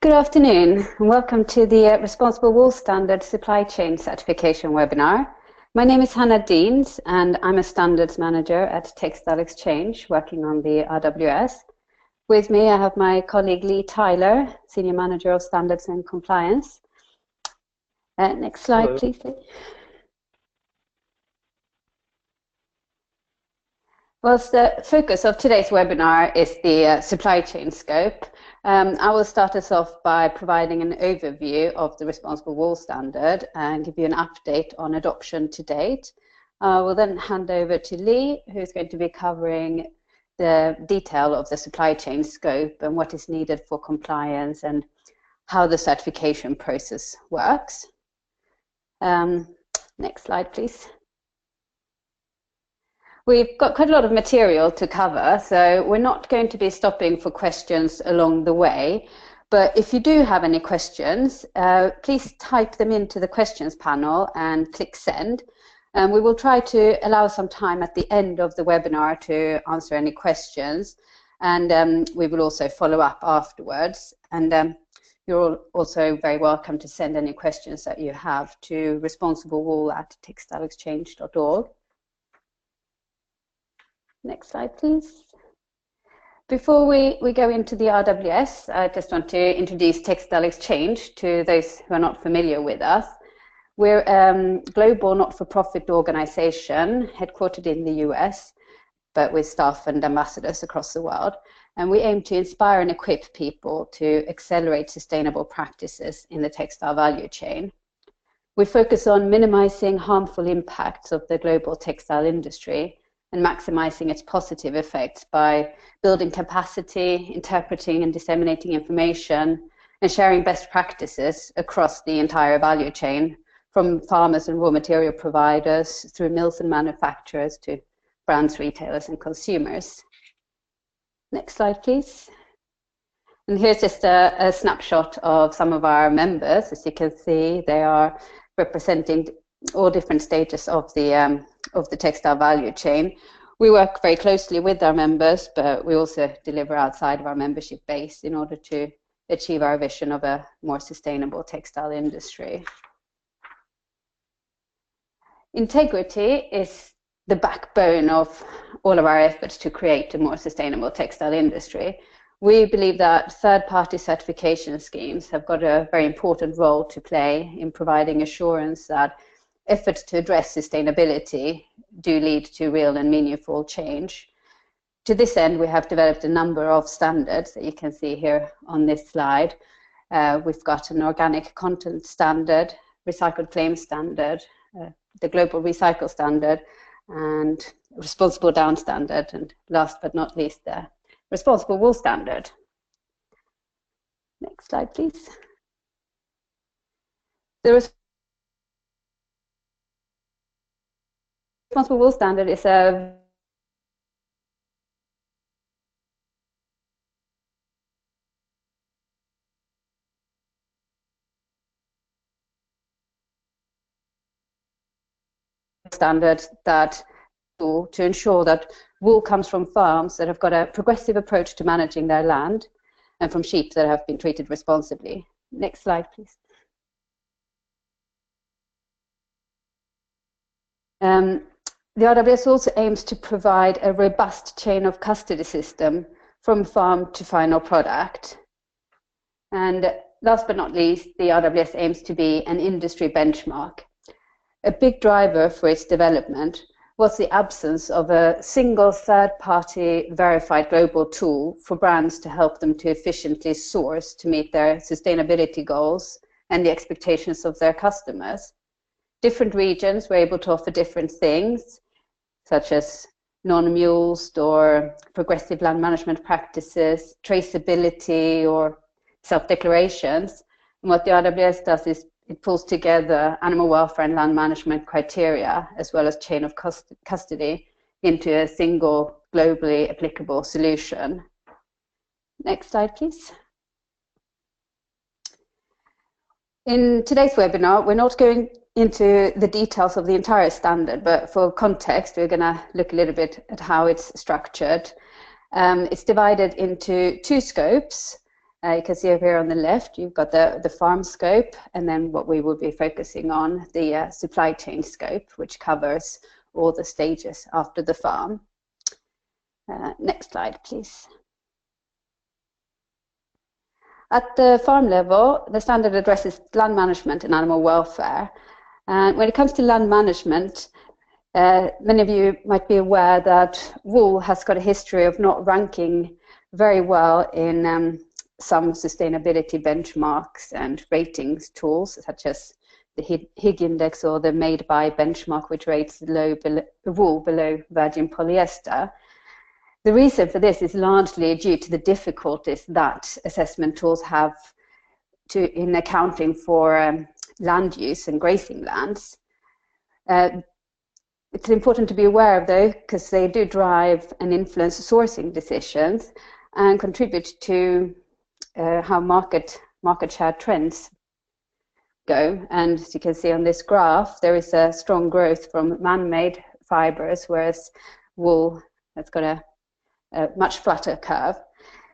Good afternoon and welcome to the Responsible Wool Standard Supply Chain Certification webinar. My name is Hannah Deans and I'm a Standards Manager at Textile Exchange working on the RWS. With me I have my colleague Lee Tyler, Senior Manager of Standards and Compliance. Next slide. Hello. Please, Lee. Whilst the focus of today's webinar is the supply chain scope, I will start us off by providing an overview of the Responsible Wool Standard and give you an update on adoption to date. I will then hand over to Lee, who's going to be covering the detail of the supply chain scope and what is needed for compliance and how the certification process works. Next slide, please. We've got quite a lot of material to cover, so we're not going to be stopping for questions along the way. But if you do have any questions, please type them into the questions panel and click send. We will try to allow some time at the end of the webinar to answer any questions, and we will also follow up afterwards. And you're also very welcome to send any questions that you have to responsiblewool@textileexchange.org. Next slide, please. Before we go into the RWS, I just want to introduce Textile Exchange to those who are not familiar with us. We're a global not-for-profit organization headquartered in the US, but with staff and ambassadors across the world. And we aim to inspire and equip people to accelerate sustainable practices in the textile value chain. We focus on minimizing harmful impacts of the global textile industry and maximizing its positive effects by building capacity, interpreting and disseminating information, and sharing best practices across the entire value chain, from farmers and raw material providers through mills and manufacturers to brands, retailers, and consumers. Next slide, please. And here's just a snapshot of some of our members. As you can see, they are representing all different stages of the textile value chain. We work very closely with our members, but we also deliver outside of our membership base in order to achieve our vision of a more sustainable textile industry. Integrity is the backbone of all of our efforts to create a more sustainable textile industry. We believe that third-party certification schemes have got a very important role to play in providing assurance that efforts to address sustainability do lead to real and meaningful change. To this end, we have developed a number of standards that you can see here on this slide. We've got an organic content standard, recycled claim standard, the global recycle standard, and responsible down standard, and last but not least, the responsible wool standard. Next slide, please. The responsible wool standard is a standard that to ensure that wool comes from farms that have got a progressive approach to managing their land and from sheep that have been treated responsibly. Next slide, please. The RWS also aims to provide a robust chain of custody system from farm to final product. And last but not least, the RWS aims to be an industry benchmark. A big driver for its development was the absence of a single third-party verified global tool for brands to help them to efficiently source to meet their sustainability goals and the expectations of their customers. Different regions were able to offer different things, such as non-mulesed or progressive land management practices, traceability, or self-declarations. And what the RWS does is it pulls together animal welfare and land management criteria, as well as chain of custody, into a single globally applicable solution. Next slide, please. In today's webinar, we're not going into the details of the entire standard, but for context, we're going to look a little bit at how it's structured. It's divided into two scopes. You can see over here on the left, you've got the farm scope, and then what we will be focusing on, the supply chain scope, which covers all the stages after the farm. Next slide, please. At the farm level, the standard addresses land management and animal welfare. And when it comes to land management, many of you might be aware that wool has got a history of not ranking very well in some sustainability benchmarks and ratings tools, such as the Higg index or the Made By benchmark, which rates wool below virgin polyester. The reason for this is largely due to the difficulties that assessment tools have in accounting for land use and grazing lands. It's important to be aware of, though, because they do drive and influence sourcing decisions and contribute to how market share trends go. And as you can see on this graph, there is a strong growth from man-made fibers, whereas wool has got a much flatter curve.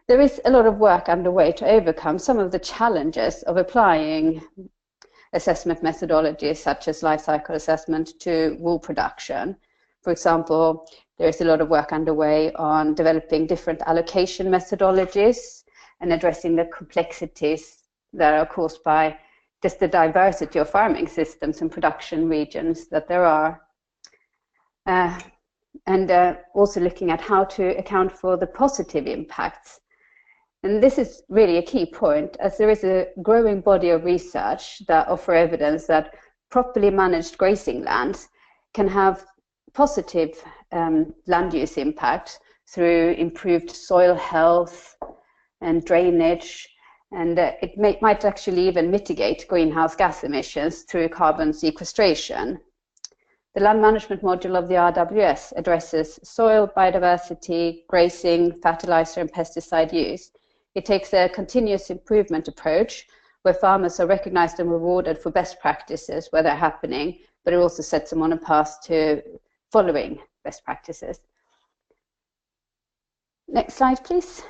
There is a lot of work underway to overcome some of the challenges of applying assessment methodologies such as life cycle assessment to wool production. For example, there is a lot of work underway on developing different allocation methodologies and addressing the complexities that are caused by just the diversity of farming systems and production regions that there are. And also looking at how to account for the positive impacts. And this is really a key point, as there is a growing body of research that offer evidence that properly managed grazing lands can have positive land use impact through improved soil health and drainage, and it might actually even mitigate greenhouse gas emissions through carbon sequestration. The land management module of the RWS addresses soil biodiversity, grazing, fertilizer and pesticide use. It takes a continuous improvement approach where farmers are recognized and rewarded for best practices where they're happening, but it also sets them on a path to following best practices. Next slide, please.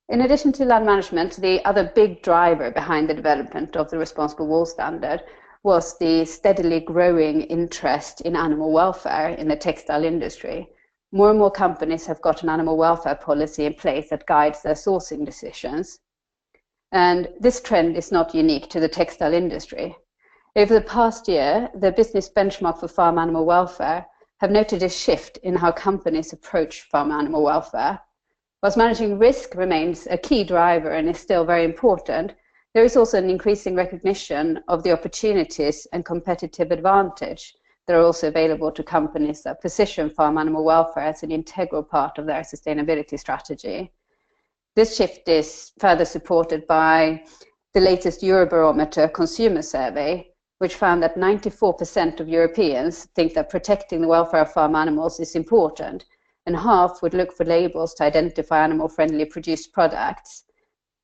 In addition to land management, the other big driver behind the development of the Responsible Wool Standard was the steadily growing interest in animal welfare in the textile industry. More and more companies have got an animal welfare policy in place that guides their sourcing decisions. And this trend is not unique to the textile industry. Over the past year, the Business Benchmark for Farm Animal Welfare have noted a shift in how companies approach farm animal welfare. Whilst managing risk remains a key driver and is still very important, there is also an increasing recognition of the opportunities and competitive advantage that are also available to companies that position farm animal welfare as an integral part of their sustainability strategy. This shift is further supported by the latest Eurobarometer consumer survey, which found that 94% of Europeans think that protecting the welfare of farm animals is important, and half would look for labels to identify animal-friendly produced products.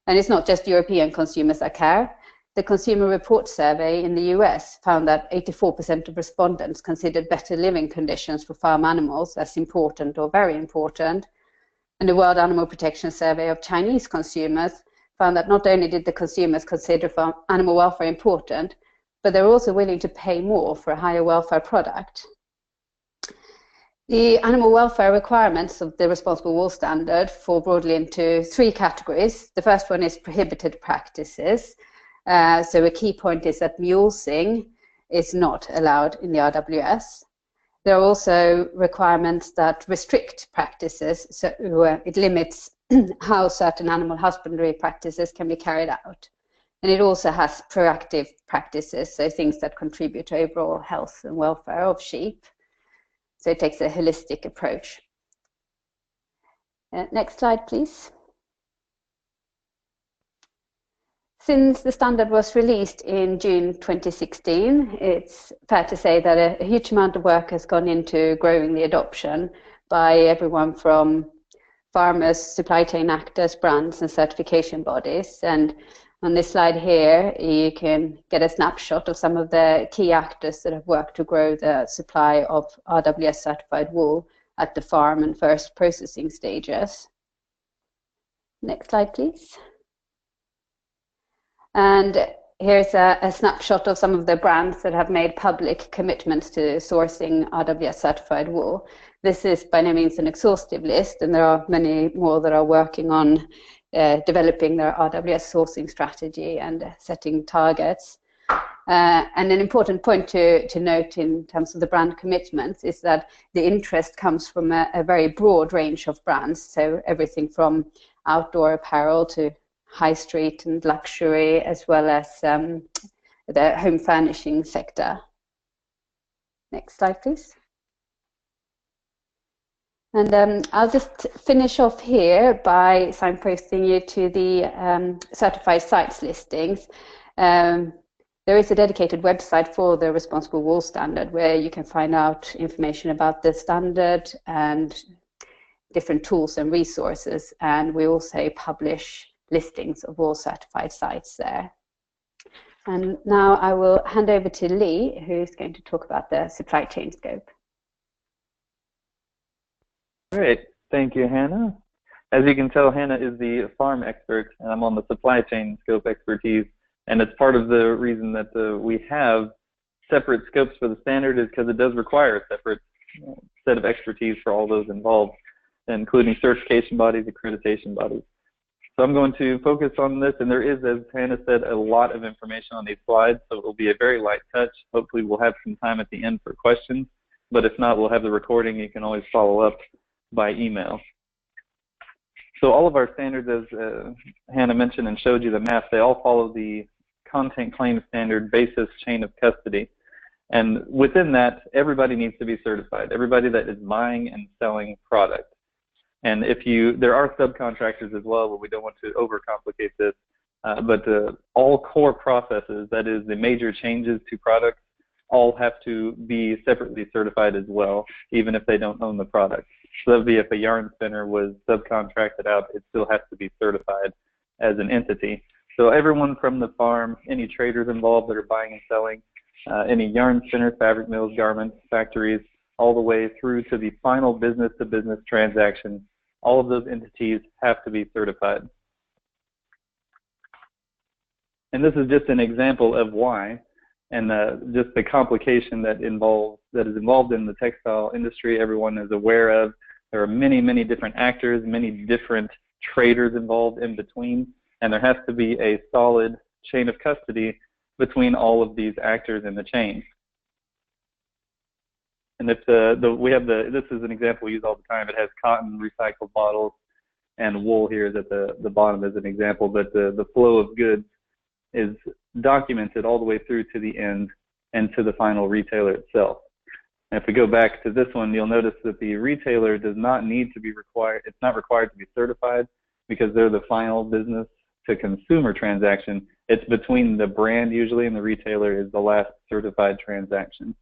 And it's not just European consumers that care. The Consumer Report survey in the US found that 84% of respondents considered better living conditions for farm animals as important or very important. And the World Animal Protection Survey of Chinese consumers found that not only did the consumers consider farm animal welfare important, but they're also willing to pay more for a higher welfare product. The animal welfare requirements of the Responsible Wool Standard fall broadly into three categories. The first one is prohibited practices. So a key point is that mulesing is not allowed in the RWS. There are also requirements that restrict practices, so it limits how certain animal husbandry practices can be carried out. And it also has proactive practices, so things that contribute to overall health and welfare of sheep. So it takes a holistic approach. Next slide, please. Since the standard was released in June 2016, it's fair to say that a huge amount of work has gone into growing the adoption by everyone from farmers, supply chain actors, brands and certification bodies. And on this slide here, you can get a snapshot of some of the key actors that have worked to grow the supply of RWS certified wool at the farm and first processing stages. Next slide, please. And here's a snapshot of some of the brands that have made public commitments to sourcing RWS certified wool. This is by no means an exhaustive list, and there are many more that are working on developing their RWS sourcing strategy and setting targets. And an important point to note in terms of the brand commitments is that the interest comes from a very broad range of brands, so everything from outdoor apparel to high street and luxury, as well as the home furnishing sector. Next slide, please. And I'll just finish off here by signposting you to the certified sites listings. There is a dedicated website for the Responsible Wool Standard where you can find out information about the standard and different tools and resources, and we also publish listings of all certified sites there. And now I will hand over to Lee, who's going to talk about the supply chain scope. Great, thank you, Hannah. As you can tell, Hannah is the farm expert, and I'm on the supply chain scope expertise. And it's part of the reason that we have separate scopes for the standard is because it does require a separate set of expertise for all those involved, including certification bodies, accreditation bodies. So I'm going to focus on this, and there is, as Hannah said, a lot of information on these slides, so it will be a very light touch. Hopefully we'll have some time at the end for questions, but if not, we'll have the recording. You can always follow up by email. So all of our standards, as Hannah mentioned and showed you the map, they all follow the content claim standard basis chain of custody. And within that, everybody needs to be certified, everybody that is buying and selling product. And there are subcontractors as well, but we don't want to overcomplicate this. But all core processes, that is the major changes to products, all have to be separately certified as well, even if they don't own the product. So that would be if a yarn spinner was subcontracted out, it still has to be certified as an entity. So everyone from the farm, any traders involved that are buying and selling, any yarn spinners, fabric mills, garments, factories, all the way through to the final business-to-business transaction, all of those entities have to be certified. And this is just an example of why, and just the complication that is involved in the textile industry. Everyone is aware of. There are many, many different actors, many different traders involved in between, and there has to be a solid chain of custody between all of these actors in the chain. And if this is an example we use all the time. It has cotton, recycled bottles, and wool here is at the bottom as an example, but the flow of goods is documented all the way through to the end and to the final retailer itself. And if we go back to this one, you'll notice that the retailer does not need to be required, it's not required to be certified because they're the final business to consumer transaction. It's between the brand usually and the retailer is the last certified transaction.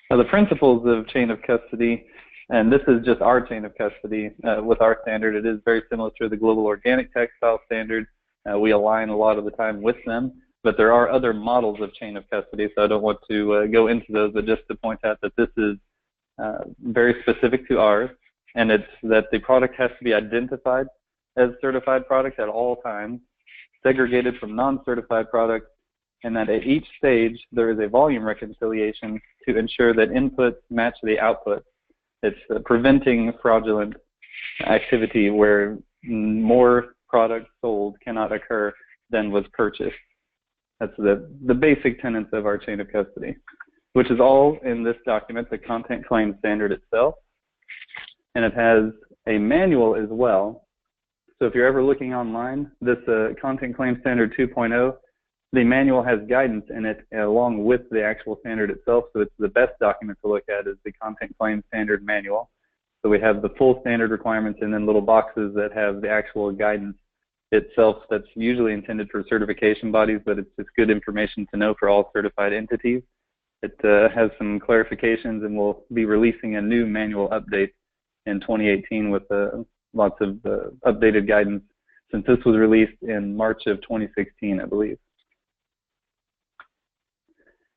Now the principles of chain of custody, and this is just our chain of custody with our standard. It is very similar to the Global Organic Textile Standard. We align a lot of the time with them, but there are other models of chain of custody, so I don't want to go into those, but just to point out that this is very specific to ours, and it's that the product has to be identified as certified product at all times, segregated from non-certified products, and that at each stage there is a volume reconciliation to ensure that inputs match the outputs. It's preventing fraudulent activity where more product sold cannot occur than was purchased. That's the basic tenets of our chain of custody, which is all in this document, the content claim standard itself. And it has a manual as well. So if you're ever looking online, this content claim standard 2.0, the manual has guidance in it along with the actual standard itself. So it's the best document to look at is the content claim standard manual. So we have the full standard requirements and then little boxes that have the actual guidance itself that's usually intended for certification bodies, but it's just good information to know for all certified entities. It has some clarifications, and we'll be releasing a new manual update in 2018 with lots of updated guidance since this was released in March of 2016, I believe.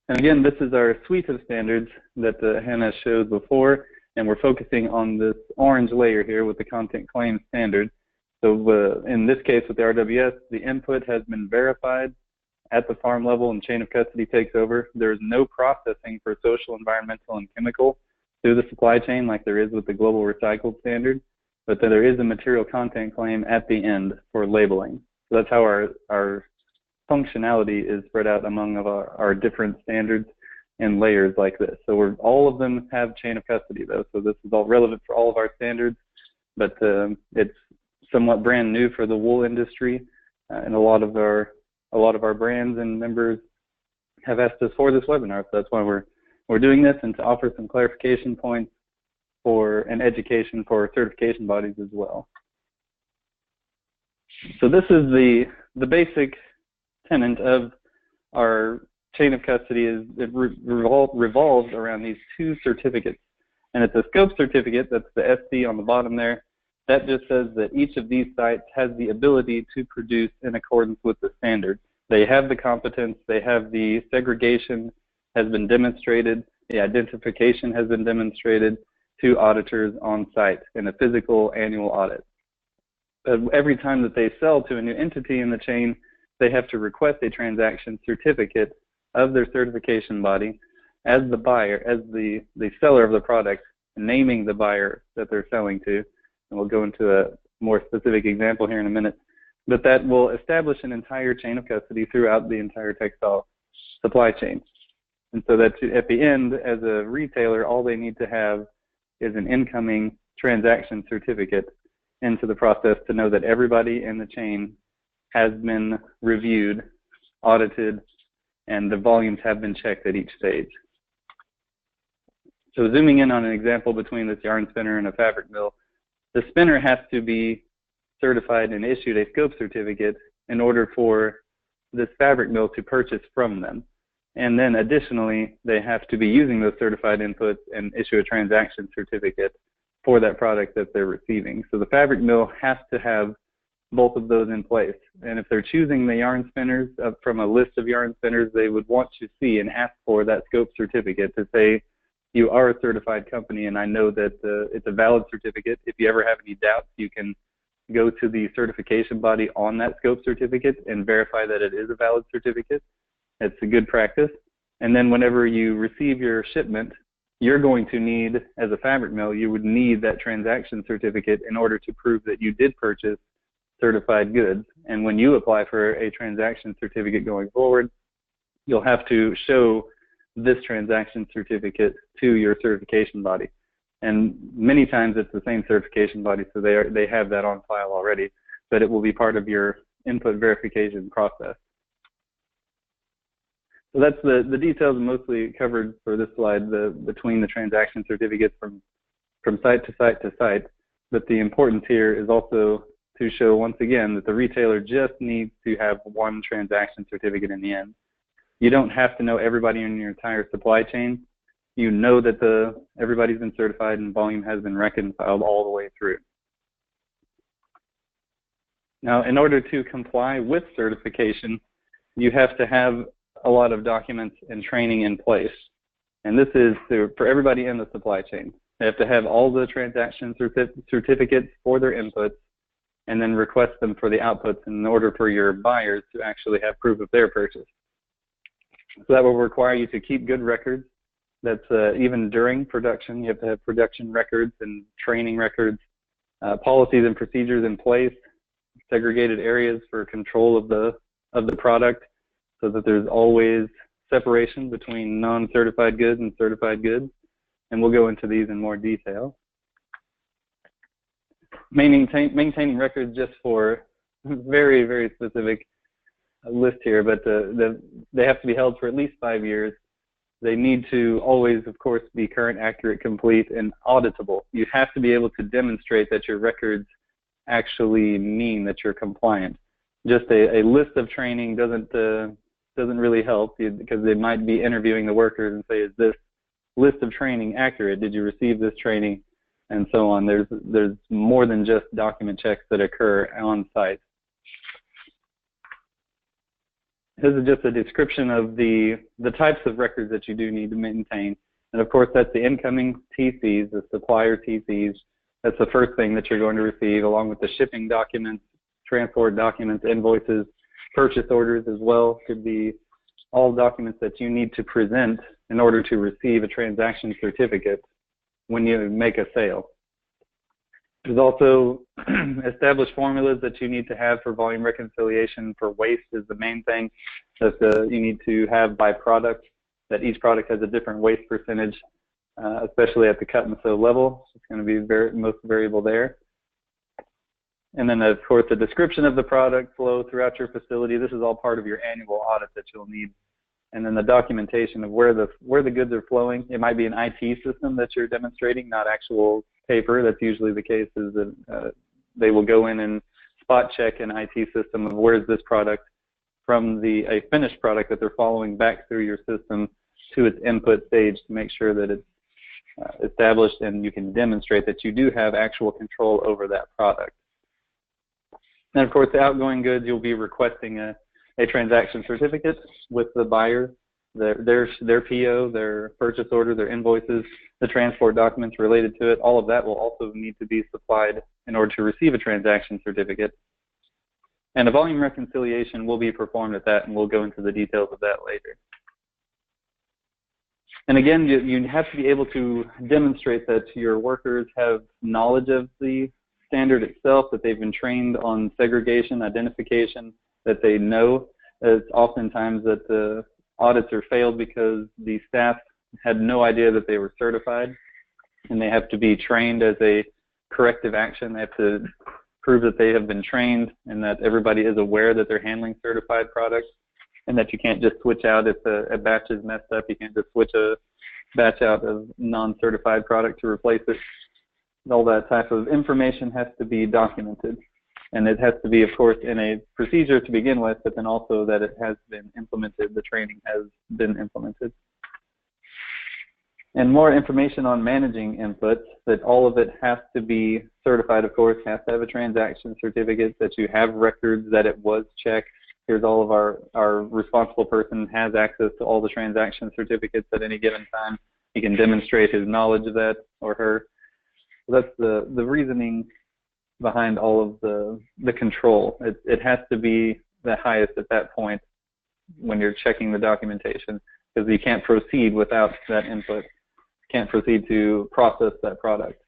And again, this is our suite of standards that Hannah showed before. and we're focusing on this orange layer here with the content claim standard. So in this case with the RWS, the input has been verified at the farm level and chain of custody takes over. There is no processing for social, environmental, and chemical through the supply chain like there is with the global recycled standard, but there is a material content claim at the end for labeling. So that's how our functionality is spread out among our different standards and layers like this. So all of them have chain of custody though, so this is all relevant for all of our standards, but it's somewhat brand new for the wool industry, and a lot of our brands and members have asked us for this webinar, so that's why we're doing this, and to offer some clarification points for an education for certification bodies as well. So this is the basic tenet of our chain of custody. It revolves around these two certificates, and it's a scope certificate, that's the SC on the bottom there. That just says that each of these sites has the ability to produce in accordance with the standard. They have the competence, they have the segregation has been demonstrated, the identification has been demonstrated to auditors on site in a physical annual audit. Every time that they sell to a new entity in the chain, they have to request a transaction certificate of their certification body as the buyer, as the seller of the product, naming the buyer that they're selling to. And we'll go into a more specific example here in a minute. But that will establish an entire chain of custody throughout the entire textile supply chain. And so that at the end, as a retailer, all they need to have is an incoming transaction certificate into the process to know that everybody in the chain has been reviewed, audited, and the volumes have been checked at each stage. So zooming in on an example between this yarn spinner and a fabric mill, the spinner has to be certified and issued a scope certificate in order for this fabric mill to purchase from them. And then additionally, they have to be using those certified inputs and issue a transaction certificate for that product that they're receiving. So the fabric mill has to have both of those in place. And if they're choosing the yarn spinners from a list of yarn spinners, they would want to see and ask for that scope certificate to say, you are a certified company, and I know that it's a valid certificate. If you ever have any doubts, you can go to the certification body on that scope certificate and verify that it is a valid certificate. It's a good practice. And then whenever you receive your shipment, you're going to need, as a fabric mill, you would need that transaction certificate in order to prove that you did purchase certified goods. And when you apply for a transaction certificate going forward, you'll have to show this transaction certificate to your certification body. And many times it's the same certification body, so they have that on file already, but it will be part of your input verification process. So that's the details mostly covered for this slide, between the transaction certificates from site to site to site. But the importance here is also to show once again that the retailer just needs to have one transaction certificate in the end. You don't have to know everybody in your entire supply chain. You know that everybody's been certified and volume has been reconciled all the way through. Now, in order to comply with certification, you have to have a lot of documents and training in place. And this is for everybody in the supply chain. They have to have all the transaction certificates for their inputs and then request them for the outputs in order for your buyers to actually have proof of their purchase. So that will require you to keep good records. That's even during production. You have to have production records and training records, policies and procedures in place, segregated areas for control of the product, so that there's always separation between non-certified goods and certified goods. And we'll go into these in more detail. Maintaining records just for very, very specific list here, but they have to be held for at least 5 years. They need to always, of course, be current, accurate, complete, and auditable. You have to be able to demonstrate that your records actually mean that you're compliant. Just a list of training doesn't really help, because they might be interviewing the workers and say, is this list of training accurate? Did you receive this training? And so on. There's more than just document checks that occur on site. This is just a description of the types of records that you do need to maintain. And of course, that's the incoming TCs, the supplier TCs. That's the first thing that you're going to receive, along with the shipping documents, transport documents, invoices, purchase orders as well. Could be all documents that you need to present in order to receive a transaction certificate when you make a sale. There's also established formulas that you need to have for volume reconciliation. For waste is the main thing that you need to have by product, that each product has a different waste percentage, especially at the cut and sew level. It's going to be most variable there. And then, of course, the description of the product flow throughout your facility. This is all part of your annual audit that you'll need. And then the documentation of where the goods are flowing. It might be an IT system that you're demonstrating, not actual paper. That's usually the case, is that they will go in and spot check an IT system of where's this product from a finished product that they're following back through your system to its input stage to make sure that it's established and you can demonstrate that you do have actual control over that product. And of course, the outgoing goods, you'll be requesting a transaction certificate with the buyer, their PO, their purchase order, their invoices, the transport documents related to it. All of that will also need to be supplied in order to receive a transaction certificate. And a volume reconciliation will be performed at that, and we'll go into the details of that later. And again, you have to be able to demonstrate that your workers have knowledge of the standard itself, that they've been trained on segregation, identification, that they know. It's oftentimes that the audits are failed because the staff had no idea that they were certified, and they have to be trained as a corrective action. They have to prove that they have been trained and that everybody is aware that they're handling certified products, and that you can't just switch out if a batch is messed up. You can't just switch a batch out of non-certified product to replace it. All that type of information has to be documented. And it has to be, of course, in a procedure to begin with, but then also that it has been implemented, the training has been implemented. And more information on managing inputs, that all of it has to be certified, of course, has to have a transaction certificate, that you have records that it was checked. Here's all of our responsible person has access to all the transaction certificates at any given time. He can demonstrate his knowledge of that, or her. So that's the reasoning behind all of the control. It has to be the highest at that point when you're checking the documentation, because you can't proceed without that input. Can't proceed to process that product.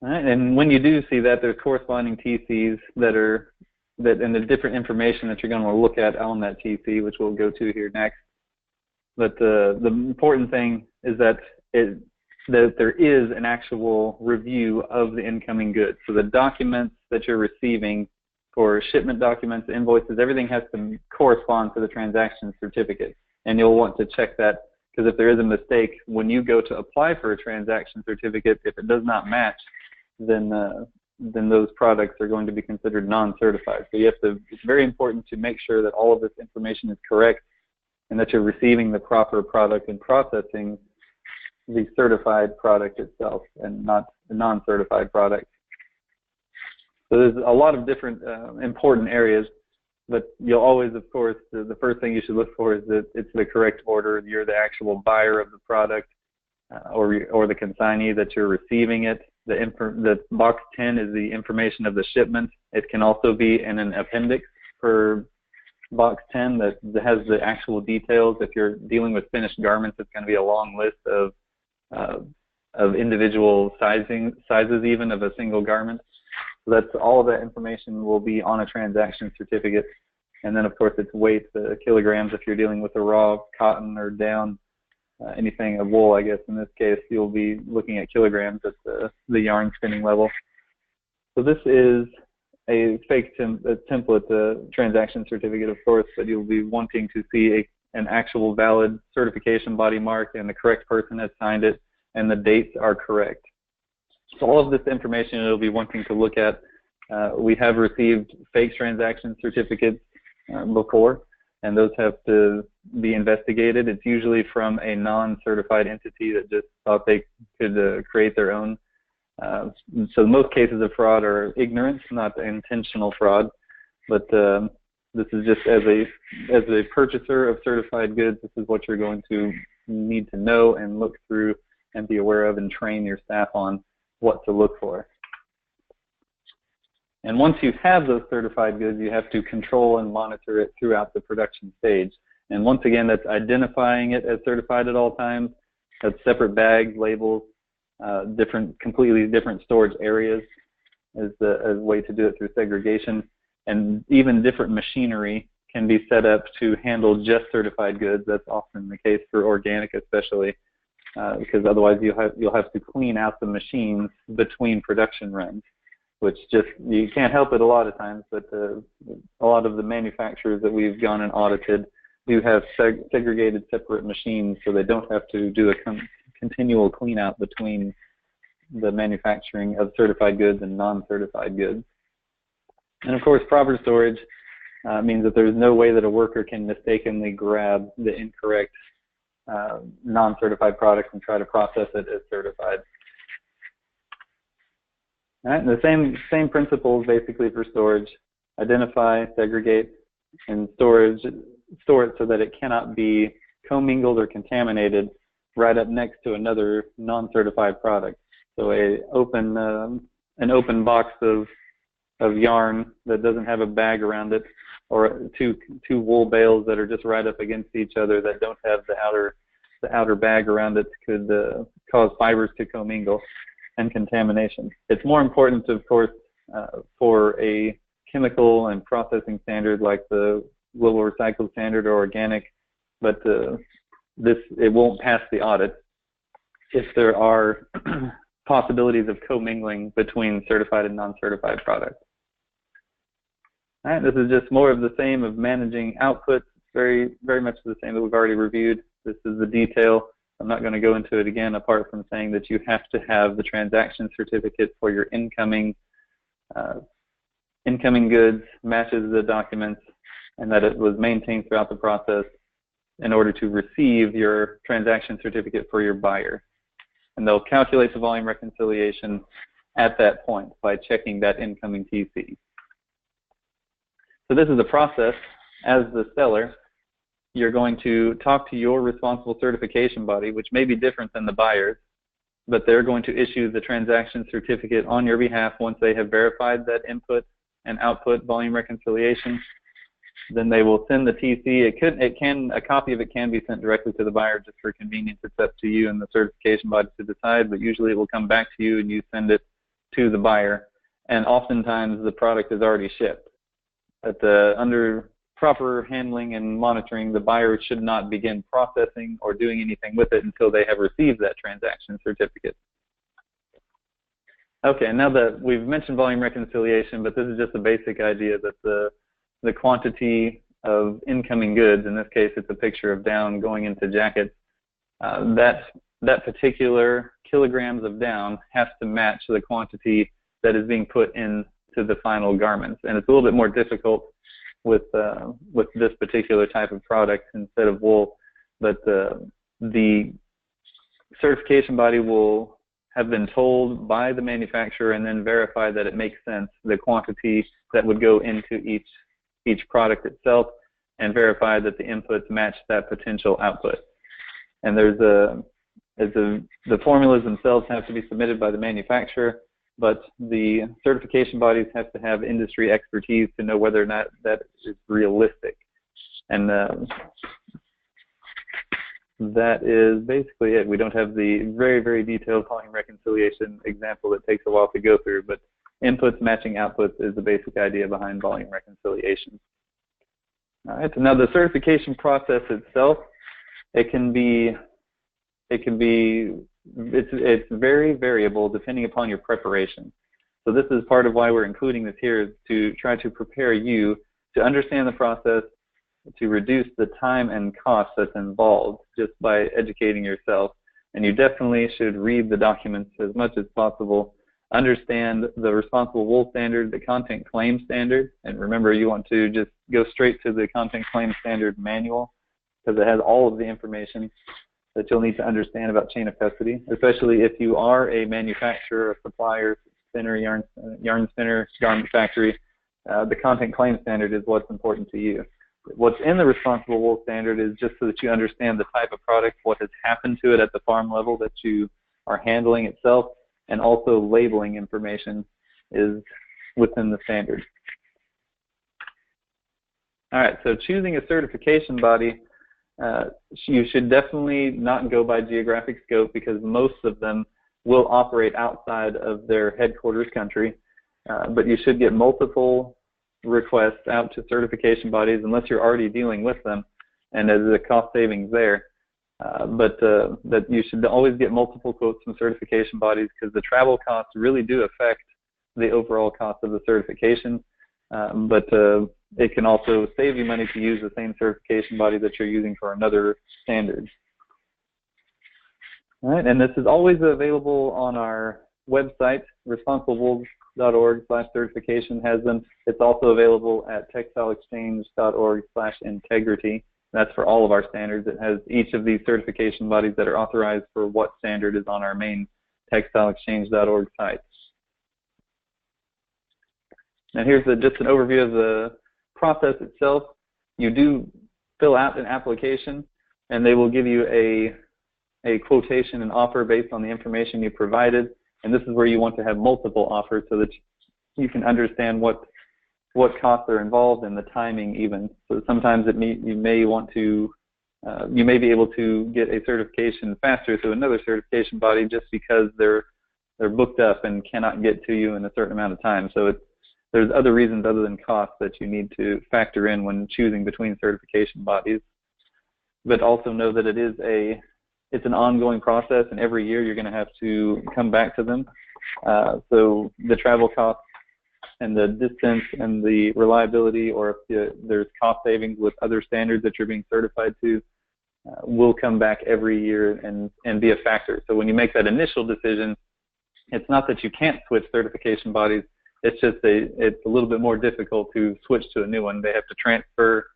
All right, and when you do see that, there's corresponding TCs and the different information that you're going to look at on that TC, which we'll go to here next. But the important thing is that there is an actual review of the incoming goods. So the documents that you're receiving for shipment documents, invoices, everything has to correspond to the transaction certificate. And you'll want to check that, because if there is a mistake, when you go to apply for a transaction certificate, if it does not match, then those products are going to be considered non-certified. So it's very important to make sure that all of this information is correct and that you're receiving the proper product and processing the certified product itself and not the non-certified product. So there's a lot of different important areas, but you'll always, of course, the first thing you should look for is that it's the correct order. You're the actual buyer of the product or the consignee that you're receiving it. The box 10 is the information of the shipment. It can also be in an appendix for box 10 that has the actual details. If you're dealing with finished garments, it's going to be a long list of individual sizes even of a single garment. So that's all of that information will be on a transaction certificate. And then, of course, it's weight, the kilograms. If you're dealing with a raw cotton or down, anything of wool, I guess in this case, you'll be looking at kilograms at the yarn spinning level. So this is a fake template transaction certificate, of course, but you'll be wanting to see an actual valid certification body mark, and the correct person has signed it, and the dates are correct. So all of this information you'll be wanting to look at. We have received fake transaction certificates before, and those have to be investigated. It's usually from a non-certified entity that just thought they could create their own. So most cases of fraud are ignorance, not intentional fraud. But This is just as a purchaser of certified goods, this is what you're going to need to know and look through and be aware of and train your staff on what to look for. And once you have those certified goods, you have to control and monitor it throughout the production stage. And once again, that's identifying it as certified at all times. That's separate bags, labels, completely different storage areas as a way to do it through segregation. And even different machinery can be set up to handle just certified goods. That's often the case for organic, especially, because otherwise you'll have to clean out the machines between production runs, which you can't help it a lot of times. But a lot of the manufacturers that we've gone and audited do have segregated separate machines, so they don't have to do a continual clean out between the manufacturing of certified goods and non-certified goods. And of course, proper storage means that there's no way that a worker can mistakenly grab the incorrect non-certified product and try to process it as certified. All right, and the same principles basically for storage: identify, segregate, and store it so that it cannot be commingled or contaminated right up next to another non-certified product. So an open box of yarn that doesn't have a bag around it, or two wool bales that are just right up against each other that don't have the outer bag around it, could cause fibers to commingle and contamination. It's more important, of course, for a chemical and processing standard like the Global Recycled Standard or organic, but it won't pass the audit if there are possibilities of commingling between certified and non-certified products. All right, this is just more of the same of managing outputs. Very, very much the same that we've already reviewed. This is the detail. I'm not going to go into it again, apart from saying that you have to have the transaction certificate for your incoming goods, matches the documents, and that it was maintained throughout the process in order to receive your transaction certificate for your buyer. And they'll calculate the volume reconciliation at that point by checking that incoming TC. So this is the process. As the seller, you're going to talk to your responsible certification body, which may be different than the buyer's, but they're going to issue the transaction certificate on your behalf once they have verified that input and output volume reconciliation. Then they will send the TC. A copy of it can be sent directly to the buyer just for convenience. It's up to you and the certification body to decide, but usually it will come back to you and you send it to the buyer. And oftentimes the product is already shipped. But under proper handling and monitoring, the buyer should not begin processing or doing anything with it until they have received that transaction certificate. Okay, now that we've mentioned volume reconciliation, but this is just a basic idea that the quantity of incoming goods, in this case it's a picture of down going into jackets, that particular kilograms of down has to match the quantity that is being put into the final garments. And it's a little bit more difficult with this particular type of product instead of wool, but the certification body will have been told by the manufacturer and then verify that it makes sense, the quantity that would go into each product itself, and verify that the inputs match that potential output. And the formulas themselves have to be submitted by the manufacturer, but the certification bodies have to have industry expertise to know whether or not that is realistic. And that is basically it. We don't have the very, very detailed volume reconciliation example that takes a while to go through, but inputs matching outputs is the basic idea behind volume reconciliation. All right, so now the certification process itself, it's very variable depending upon your preparation. So this is part of why we're including this here, is to try to prepare you to understand the process, to reduce the time and cost that's involved just by educating yourself. And you definitely should read the documents as much as possible, understand the responsible wool standard, the content claim standard, and remember you want to just go straight to the content claim standard manual because it has all of the information that you'll need to understand about chain of custody, especially if you are a manufacturer, a supplier, spinner, yarn spinner, garment factory. the content claim standard is what's important to you. What's in the responsible wool standard is just so that you understand the type of product, what has happened to it at the farm level that you are handling itself, and also labeling information is within the standard. All right, so choosing a certification body, you should definitely not go by geographic scope because most of them will operate outside of their headquarters country, but you should get multiple requests out to certification bodies unless you're already dealing with them and there's a cost savings there. But that you should always get multiple quotes from certification bodies because the travel costs really do affect the overall cost of the certification, but it can also save you money to use the same certification body that you're using for another standard. All right, and this is always available on our website, responsiblewool.org/certification has them. It's also available at textileexchange.org/integrity. That's for all of our standards. It has each of these certification bodies that are authorized for what standard is on our main textileexchange.org site. And here's just an overview of the process itself. You do fill out an application, and they will give you a quotation and offer based on the information you provided. And this is where you want to have multiple offers so that you can understand what costs are involved and the timing even. So sometimes you may be able to get a certification faster through another certification body just because they're booked up and cannot get to you in a certain amount of time. So there's other reasons other than cost that you need to factor in when choosing between certification bodies. But also know that it's an ongoing process, and every year you're going to have to come back to them. So the travel costs and the distance and the reliability, or if there's cost savings with other standards that you're being certified to, will come back every year and be a factor. So when you make that initial decision, it's not that you can't switch certification bodies. It's just it's a little bit more difficult to switch to a new one. They have to transfer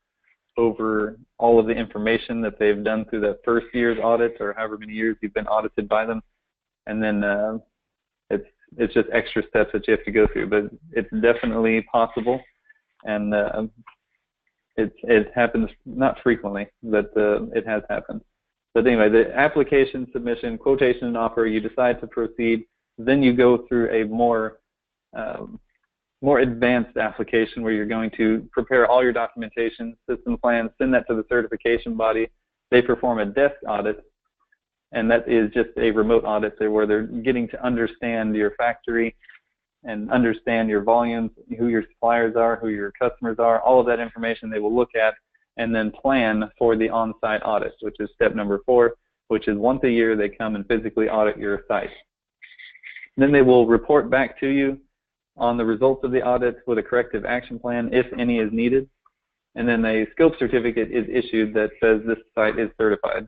over all of the information that they've done through that first year's audit or however many years you've been audited by them, and then it's just extra steps that you have to go through. But it's definitely possible, and it happens not frequently, but it has happened. But anyway, the application, submission, quotation, and offer, you decide to proceed. Then you go through a more advanced application where you're going to prepare all your documentation, system plans, send that to the certification body. They perform a desk audit, and that is just a remote audit where they're getting to understand your factory and understand your volumes, who your suppliers are, who your customers are. All of that information they will look at and then plan for the on-site audit, which is step number 4, which is once a year they come and physically audit your site. Then they will report back to you on the results of the audit with a corrective action plan, if any is needed. And then a scope certificate is issued that says this site is certified.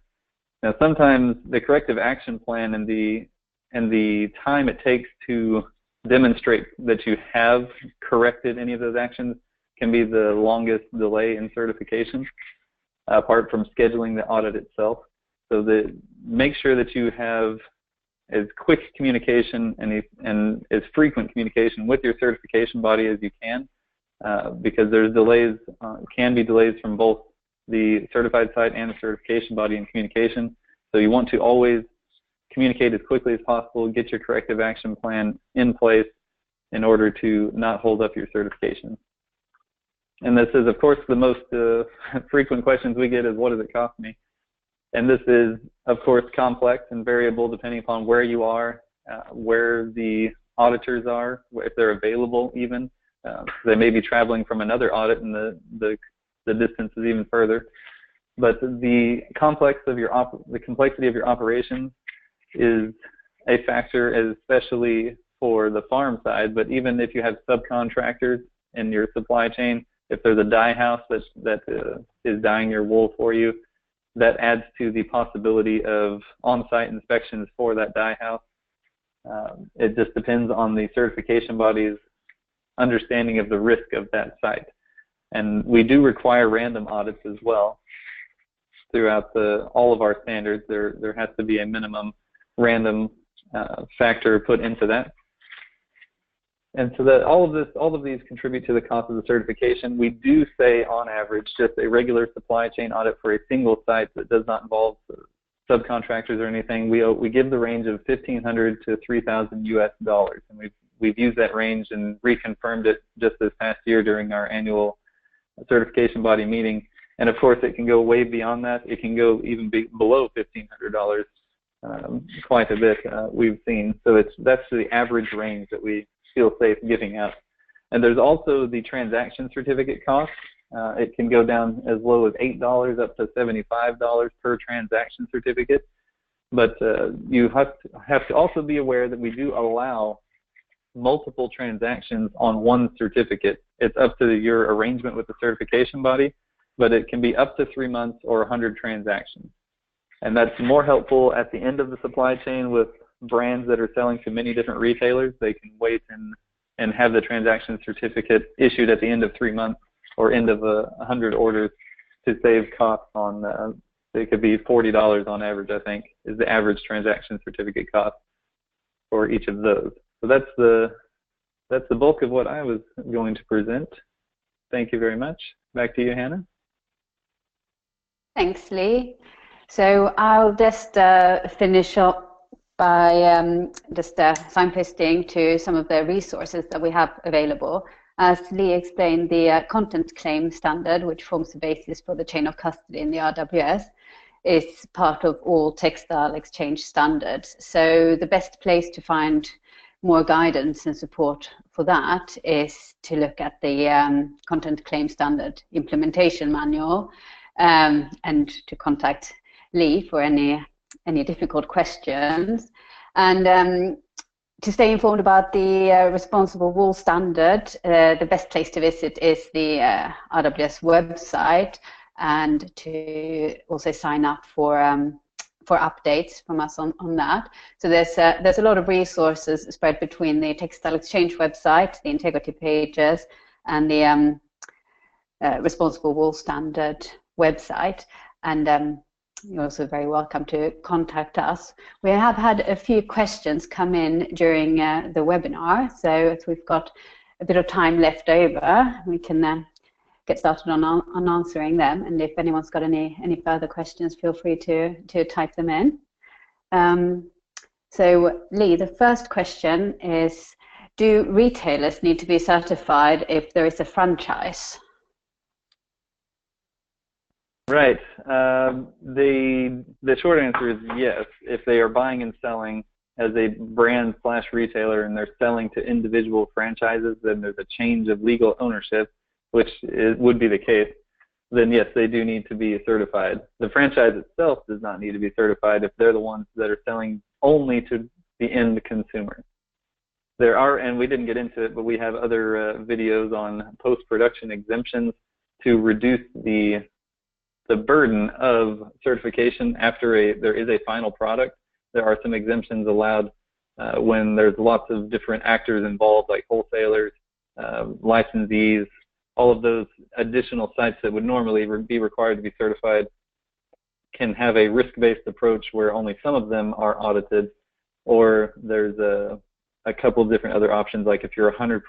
Now sometimes the corrective action plan and the time it takes to demonstrate that you have corrected any of those actions can be the longest delay in certification, apart from scheduling the audit itself. So make sure that you have as quick communication and as frequent communication with your certification body as you can, because there's delays, can be delays from both the certified site and the certification body in communication. So you want to always communicate as quickly as possible, get your corrective action plan in place in order to not hold up your certification. And this is, of course, the most frequent questions we get is, what does it cost me? And this is, of course, complex and variable depending upon where you are, where the auditors are, if they're available even. They may be traveling from another audit and the distance is even further. But the complexity of your operations is a factor, especially for the farm side. But even if you have subcontractors in your supply chain, if there's a dye house that is dyeing your wool for you, that adds to the possibility of on-site inspections for that dye house. It just depends on the certification body's understanding of the risk of that site. And we do require random audits as well. Throughout all of our standards, there has to be a minimum random factor put into that. And so that all of these contribute to the cost of the certification. We do say, on average, just a regular supply chain audit for a single site that does not involve subcontractors or anything. We give the range of $1,500 to $3,000 US, and we've used that range and reconfirmed it just this past year during our annual certification body meeting. And of course, it can go way beyond that. It can go even below $1,500, quite a bit. We've seen. So that's the average range that we feel safe giving out. And there's also the transaction certificate cost. It can go down as low as $8 up to $75 per transaction certificate. But you have to also be aware that we do allow multiple transactions on one certificate. It's up to your arrangement with the certification body, but it can be up to 3 months or 100 transactions. And that's more helpful at the end of the supply chain with brands that are selling to many different retailers. They can wait and have the transaction certificate issued at the end of 3 months or end of 100 orders to save costs on, it could be $40 on average, I think, is the average transaction certificate cost for each of those. So that's the bulk of what I was going to present. Thank you very much. Back to you, Hannah. Thanks, Lee. So I'll just finish up by just signposting to some of the resources that we have available. As Lee explained, the content claim standard, which forms the basis for the chain of custody in the RWS, is part of all textile exchange standards. So the best place to find more guidance and support for that is to look at the content claim standard implementation manual, and to contact Lee for any difficult questions. And to stay informed about the responsible wool standard, the best place to visit is the RWS website, and to also sign up for updates from us on that. So there's a lot of resources spread between the Textile Exchange website, the integrity pages, and the responsible wool standard website. And you're also very welcome to contact us. We have had a few questions come in during the webinar, so if we've got a bit of time left over, we can get started on answering them. And if anyone's got any further questions, feel free to type them in. So Lee, the first question is, do retailers need to be certified if there is a franchise? Right. The short answer is yes. If they are buying and selling as a brand / retailer and they're selling to individual franchises, then there's a change of legal ownership, which would be the case, then yes, they do need to be certified. The franchise itself does not need to be certified if they're the ones that are selling only to the end consumer. There are, and we didn't get into it, but we have other videos on post-production exemptions to reduce the burden of certification after there is a final product. There are some exemptions allowed when there's lots of different actors involved, like wholesalers, licensees, all of those additional sites that would normally be required to be certified can have a risk-based approach where only some of them are audited, or there's a couple of different other options, like if you're 100%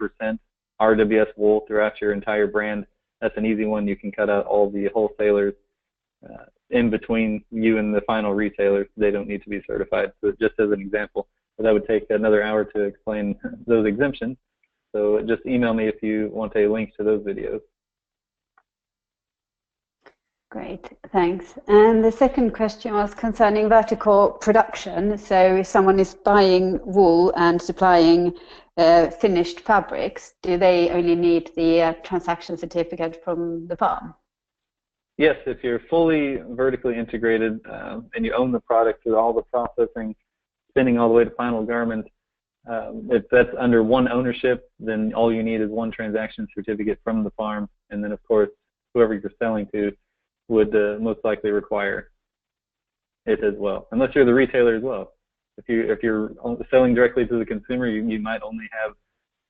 RWS wool throughout your entire brand, that's an easy one. You can cut out all the wholesalers in between you and the final retailer. They don't need to be certified. So just as an example, but that would take another hour to explain those exemptions. So just email me if you want a link to those videos. Great, thanks. And the second question was concerning vertical production. So if someone is buying wool and supplying finished fabrics, do they only need the transaction certificate from the farm? Yes, if you're fully vertically integrated and you own the product through all the processing, spinning all the way to final garment, if that's under one ownership, then all you need is one transaction certificate from the farm, and then of course whoever you're selling to would most likely require it as well, unless you're the retailer as well. If you're selling directly to the consumer, you might only have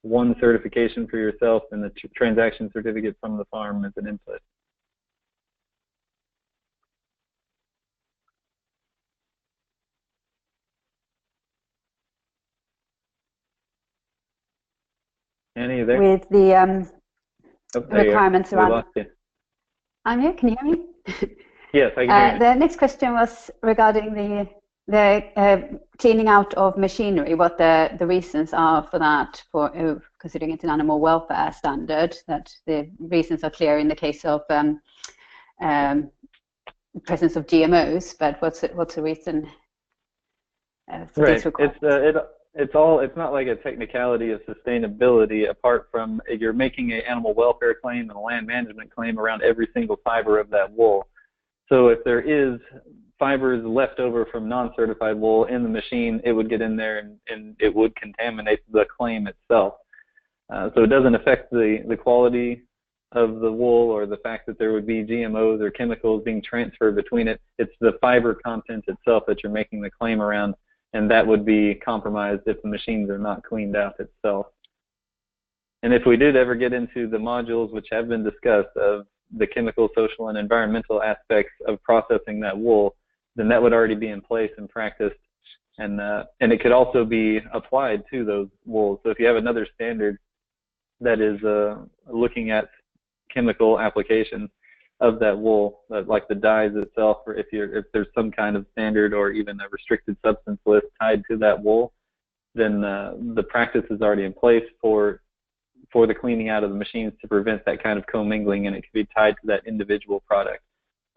one certification for yourself and the transaction certificate from the farm as an input. Annie, you there? with the Oh, there you are. requirements We around. lost you. I'm here. Can you hear me? Yes, I can hear you. The next question was regarding the cleaning out of machinery. What the reasons are for that, for considering it's an animal welfare standard. That the reasons are clear in the case of presence of GMOs. But what's the reason for Right. these requirements? It's not like a technicality of sustainability apart from if you're making an animal welfare claim and a land management claim around every single fiber of that wool. So if there is fibers left over from non-certified wool in the machine, it would get in there and it would contaminate the claim itself. So it doesn't affect the quality of the wool or the fact that there would be GMOs or chemicals being transferred between it. It's the fiber content itself that you're making the claim around, and that would be compromised if the machines are not cleaned out itself. And if we did ever get into the modules which have been discussed of the chemical, social, and environmental aspects of processing that wool, then that would already be in place and practiced, and it could also be applied to those wools. So if you have another standard that is looking at chemical application of that wool, like the dyes itself, or if there's some kind of standard or even a restricted substance list tied to that wool, then the practice is already in place for the cleaning out of the machines to prevent that kind of commingling, and it can be tied to that individual product.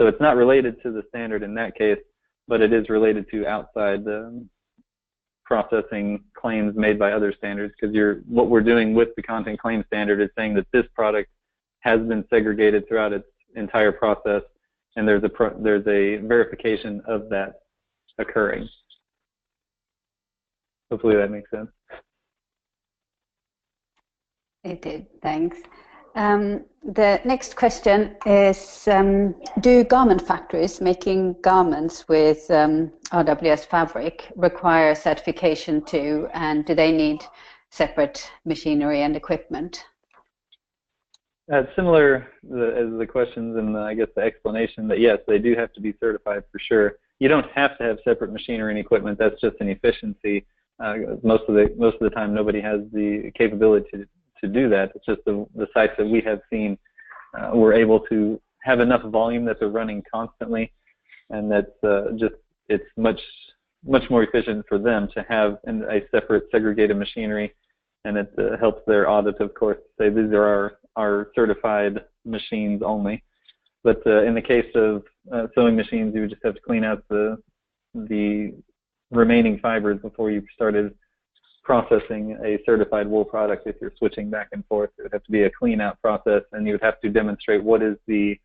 So it's not related to the standard in that case, but it is related to outside processing claims made by other standards, because what we're doing with the content claim standard is saying that this product has been segregated throughout its entire process, and there's a verification of that occurring. Hopefully that makes sense. It did, thanks. The next question is, do garment factories making garments with RWS fabric require certification too, and do they need separate machinery and equipment? Similar as the questions and I guess the explanation, that yes, they do have to be certified for sure. You don't have to have separate machinery and equipment. That's just an efficiency. Most of the time, nobody has the capability to do that. It's just the sites that we have seen were able to have enough volume that they're running constantly, and that's it's much more efficient for them to have a separate segregated machinery, and it helps their audit, of course, to say these are our certified machines only. But in the case of sewing machines, you would just have to clean out the remaining fibers before you started processing a certified wool product. If you're switching back and forth, it would have to be a clean out process, and you would have to demonstrate what is the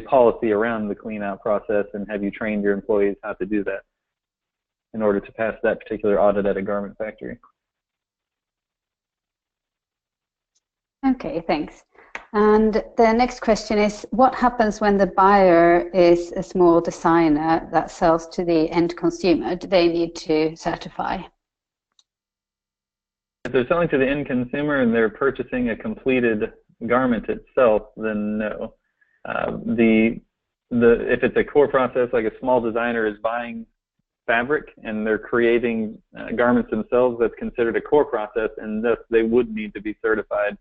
policy around the clean out process, and have you trained your employees how to do that in order to pass that particular audit at a garment factory. Okay, thanks. And the next question is, what happens when the buyer is a small designer that sells to the end consumer? Do they need to certify? If they're selling to the end consumer and they're purchasing a completed garment itself, then no. If it's a core process, like a small designer is buying fabric and they're creating garments themselves, that's considered a core process, and thus they would need to be certified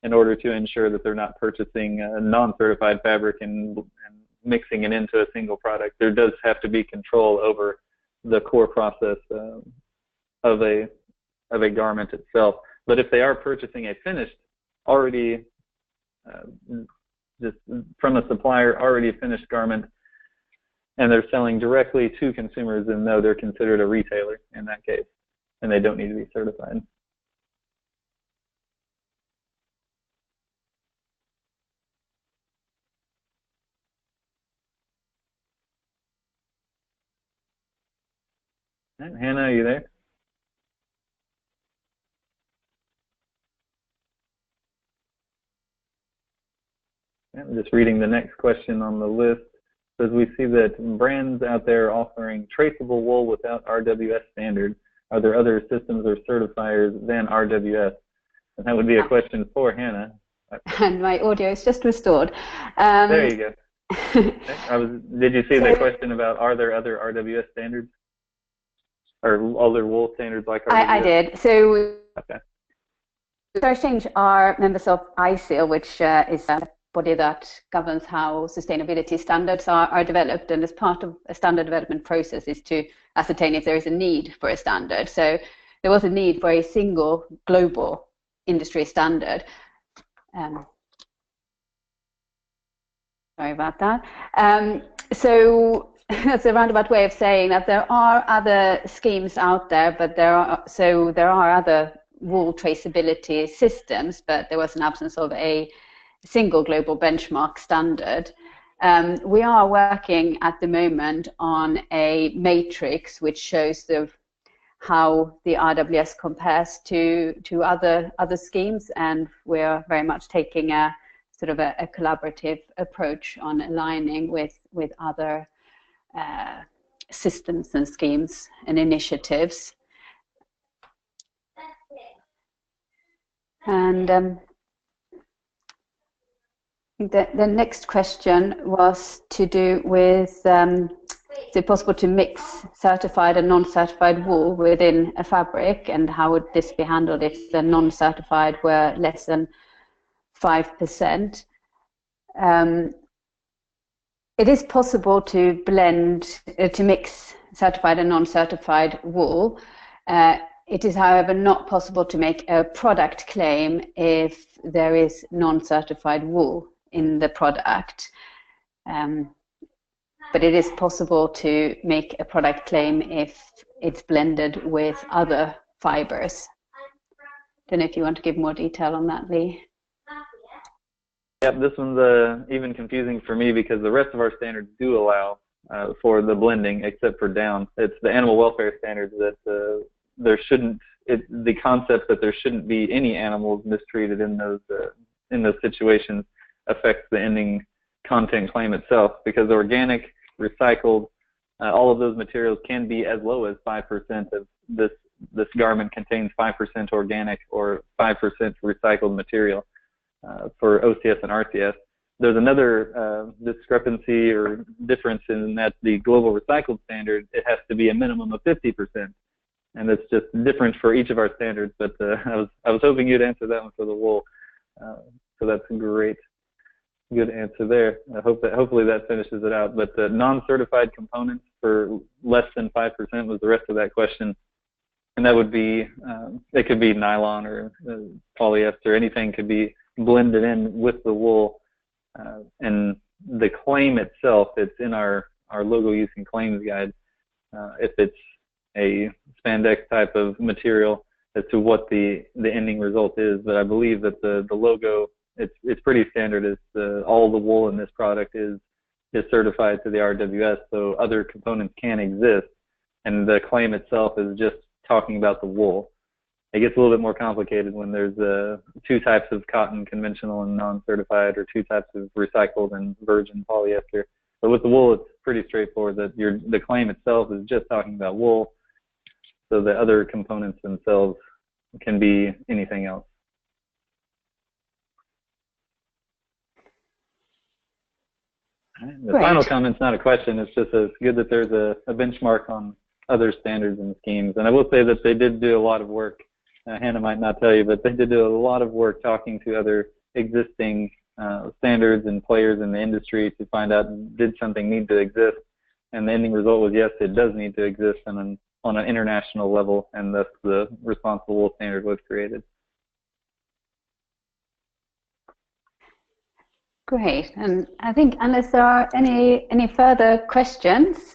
in order to ensure that they're not purchasing non-certified fabric and mixing it into a single product. There does have to be control over the core process of a garment itself. But if they are purchasing a finished, already just from a supplier, already finished garment, and they're selling directly to consumers, then no, they're considered a retailer in that case, and they don't need to be certified. Right, Hannah, are you there? I'm just reading the next question on the list. As we see that brands out there offering traceable wool without RWS standards, are there other systems or certifiers than RWS? And that would be a question for Hannah. And my audio is just restored. There you go. Did you see the question about, are there other RWS standards? Or other wool standards like RWS? I did. So okay. Exchange are members of ISIL, which is a body that governs how sustainability standards are developed, and as part of a standard development process is to ascertain if there is a need for a standard. So there was a need for a single global industry standard. Sorry about that. So that's a roundabout way of saying that there are other schemes out there, but there are other wool traceability systems, but there was an absence of a single global benchmark standard. We are working at the moment on a matrix which shows how the RWS compares to other schemes, and we're very much taking a sort of a collaborative approach on aligning with other systems and schemes and initiatives. And I think the next question was to do with is it possible to mix certified and non-certified wool within a fabric, and how would this be handled if the non-certified were less than 5%? It is possible to blend, to mix certified and non-certified wool. It is, however, not possible to make a product claim if there is non-certified wool in the product. But it is possible to make a product claim if it's blended with other fibers. Don't know if you want to give more detail on that, Lee. Yep, this one's even confusing for me because the rest of our standards do allow for the blending, except for down. It's the animal welfare standards that there shouldn't. The concept that there shouldn't be any animals mistreated in those situations affects the ending content claim itself, because organic, recycled, all of those materials can be as low as 5% of this garment contains 5% organic or 5% recycled material. For OCS and RCS. There's another discrepancy or difference in that the global recycled standard, it has to be a minimum of 50%. And it's just different for each of our standards, but I was hoping you'd answer that one for the wool. So that's a great, good answer there. I hope that hopefully that finishes it out. But the non-certified components for less than 5% was the rest of that question. And that would be, it could be nylon or polyester, anything could be blended in with the wool, and the claim itself, it's in our logo use and claims guide. If it's a spandex type of material, as to what the ending result is, but I believe that the logo, it's pretty standard. It's all the wool in this product is certified to the RWS, so other components can exist, and the claim itself is just talking about the wool. It gets a little bit more complicated when there's two types of cotton, conventional and non-certified, or two types of recycled and virgin polyester. But with the wool, it's pretty straightforward that the claim itself is just talking about wool, so the other components themselves can be anything else. The final comment's not a question, it's just it's good that there's a benchmark on other standards and schemes. And I will say that they did do a lot of work. Hannah might not tell you, but they did do a lot of work talking to other existing standards and players in the industry to find out, did something need to exist? And the ending result was yes, it does need to exist on an international level, and thus the responsible wool standard was created. Great, and I think unless there are any further questions,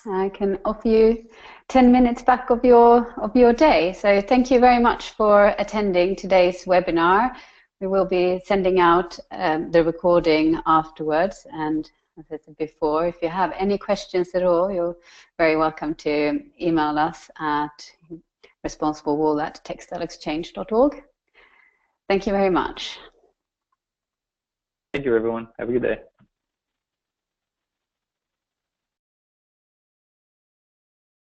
I can offer you 10 minutes back of your day. So thank you very much for attending today's webinar. We will be sending out the recording afterwards, and as I said before, if you have any questions at all, you're very welcome to email us at responsiblewool@textileexchange.org. Thank you very much. Thank you, everyone. Have a good day.